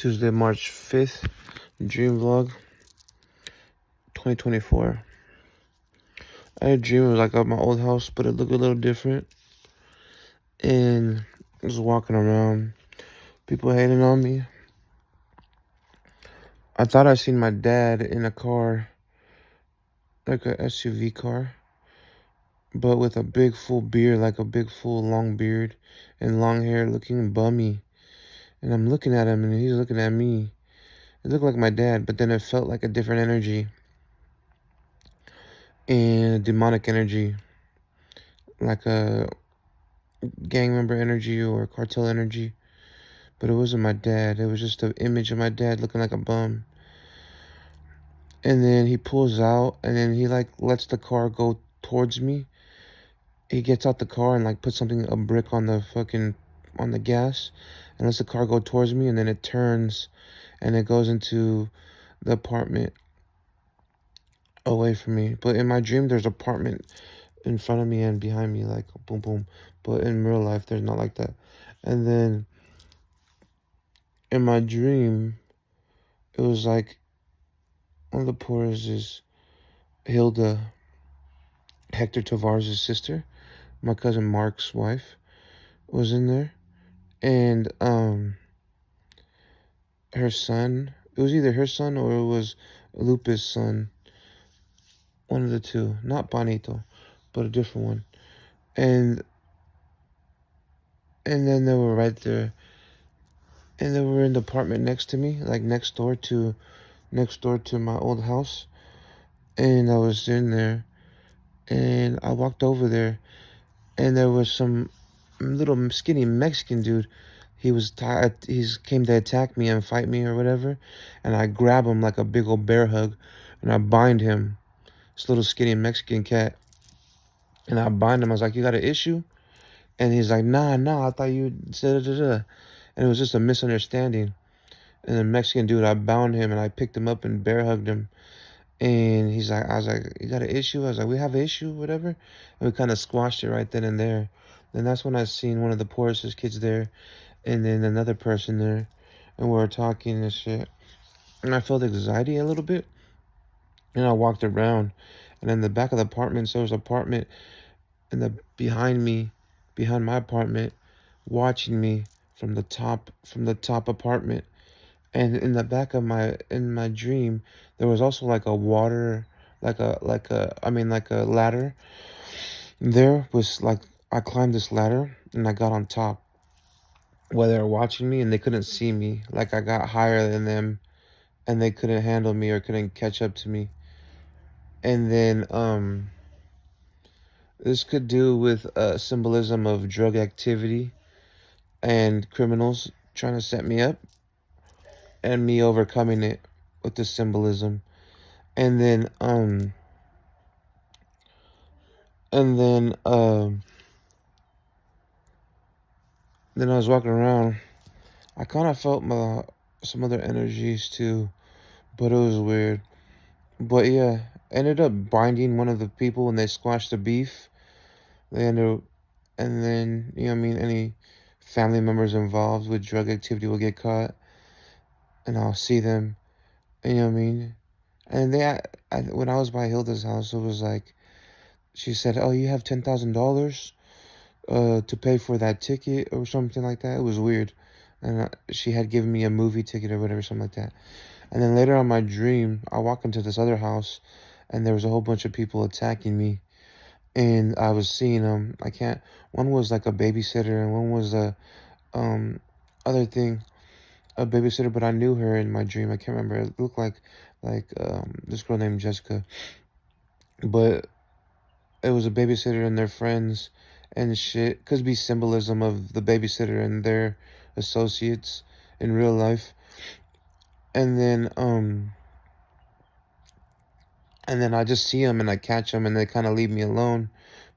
Tuesday, March 5th, Dreamvlog, 2024. I had a dream it was like at my old house, but it looked a little different. And I was walking around, people hating on me. I thought I seen my dad in a car, like a SUV car, but with a big full beard, like a big full long beard and long hair, looking bummy. And I'm looking at him and he's looking at me. It looked like my dad, but then it felt like a different energy and a demonic energy, like a gang member energy or cartel energy. But it wasn't my dad. It was just an image of my dad looking like a bum. And then he pulls out and then he like lets the car go towards me. He gets out the car and like puts something, a brick on the gas, and lets the car go towards me, and then it turns and it goes into the apartment away from me. But in my dream there's an apartment in front of me and behind me, like boom boom. But in real life there's not like that. And then in my dream it was like one of the porras is Hilda, Hector Tavares' sister, my cousin Mark's wife, was in there. And her son, it was either her son or it was Lupe's son. One of the two. Not Bonito, but a different one. And then they were right there. And they were in the apartment next to me, like next door to my old house. And I was in there and I walked over there and there was some little skinny Mexican dude. He came to attack me and fight me or whatever, and I grab him like a big old bear hug, and I bind him. This little skinny Mexican cat, and I bind him. I was like, "You got an issue?" And he's like, "Nah, I thought you said da." And it was just a misunderstanding. And the Mexican dude, I bound him and I picked him up and bear hugged him. And he's like, I was like, "You got an issue?" I was like, "We have an issue, whatever." And we kind of squashed it right then and there. Then that's when I seen one of the poorest kids there, and then another person there, and we were talking and shit. And I felt anxiety a little bit, and I walked around, and in the back of the apartment, so there was an apartment, and behind my apartment, watching me from the top apartment. And in the back of in my dream, there was also like a water, like a ladder. There was like, I climbed this ladder and I got on top while they were watching me and they couldn't see me. Like I got higher than them and they couldn't handle me or couldn't catch up to me. And then this could do with symbolism of drug activity and criminals trying to set me up and me overcoming it with the symbolism. And then then I was walking around. I kind of felt some other energies too, but it was weird. But yeah, ended up binding one of the people and they squashed the beef. They ended up, and then, you know what I mean, any family members involved with drug activity will get caught, and I'll see them, you know what I mean? And when I was by Hilda's house, it was like, she said, "Oh, you have $10,000 to pay for that ticket," or something like that. It was weird. And she had given me a movie ticket or whatever, something like that. And then later on my dream, I walk into this other house, and there was a whole bunch of people attacking me. And I was seeing them. One was like a babysitter, and one was a other thing, a babysitter. But I knew her in my dream. I can't remember. It looked like this girl named Jessica. But it was a babysitter and their friends and shit. Could be symbolism of the babysitter and their associates in real life. And then I just see them and I catch them and they kind of leave me alone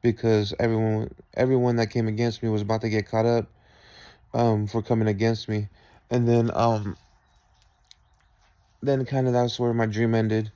because everyone that came against me was about to get caught up for coming against me. And then kind of that's where my dream ended.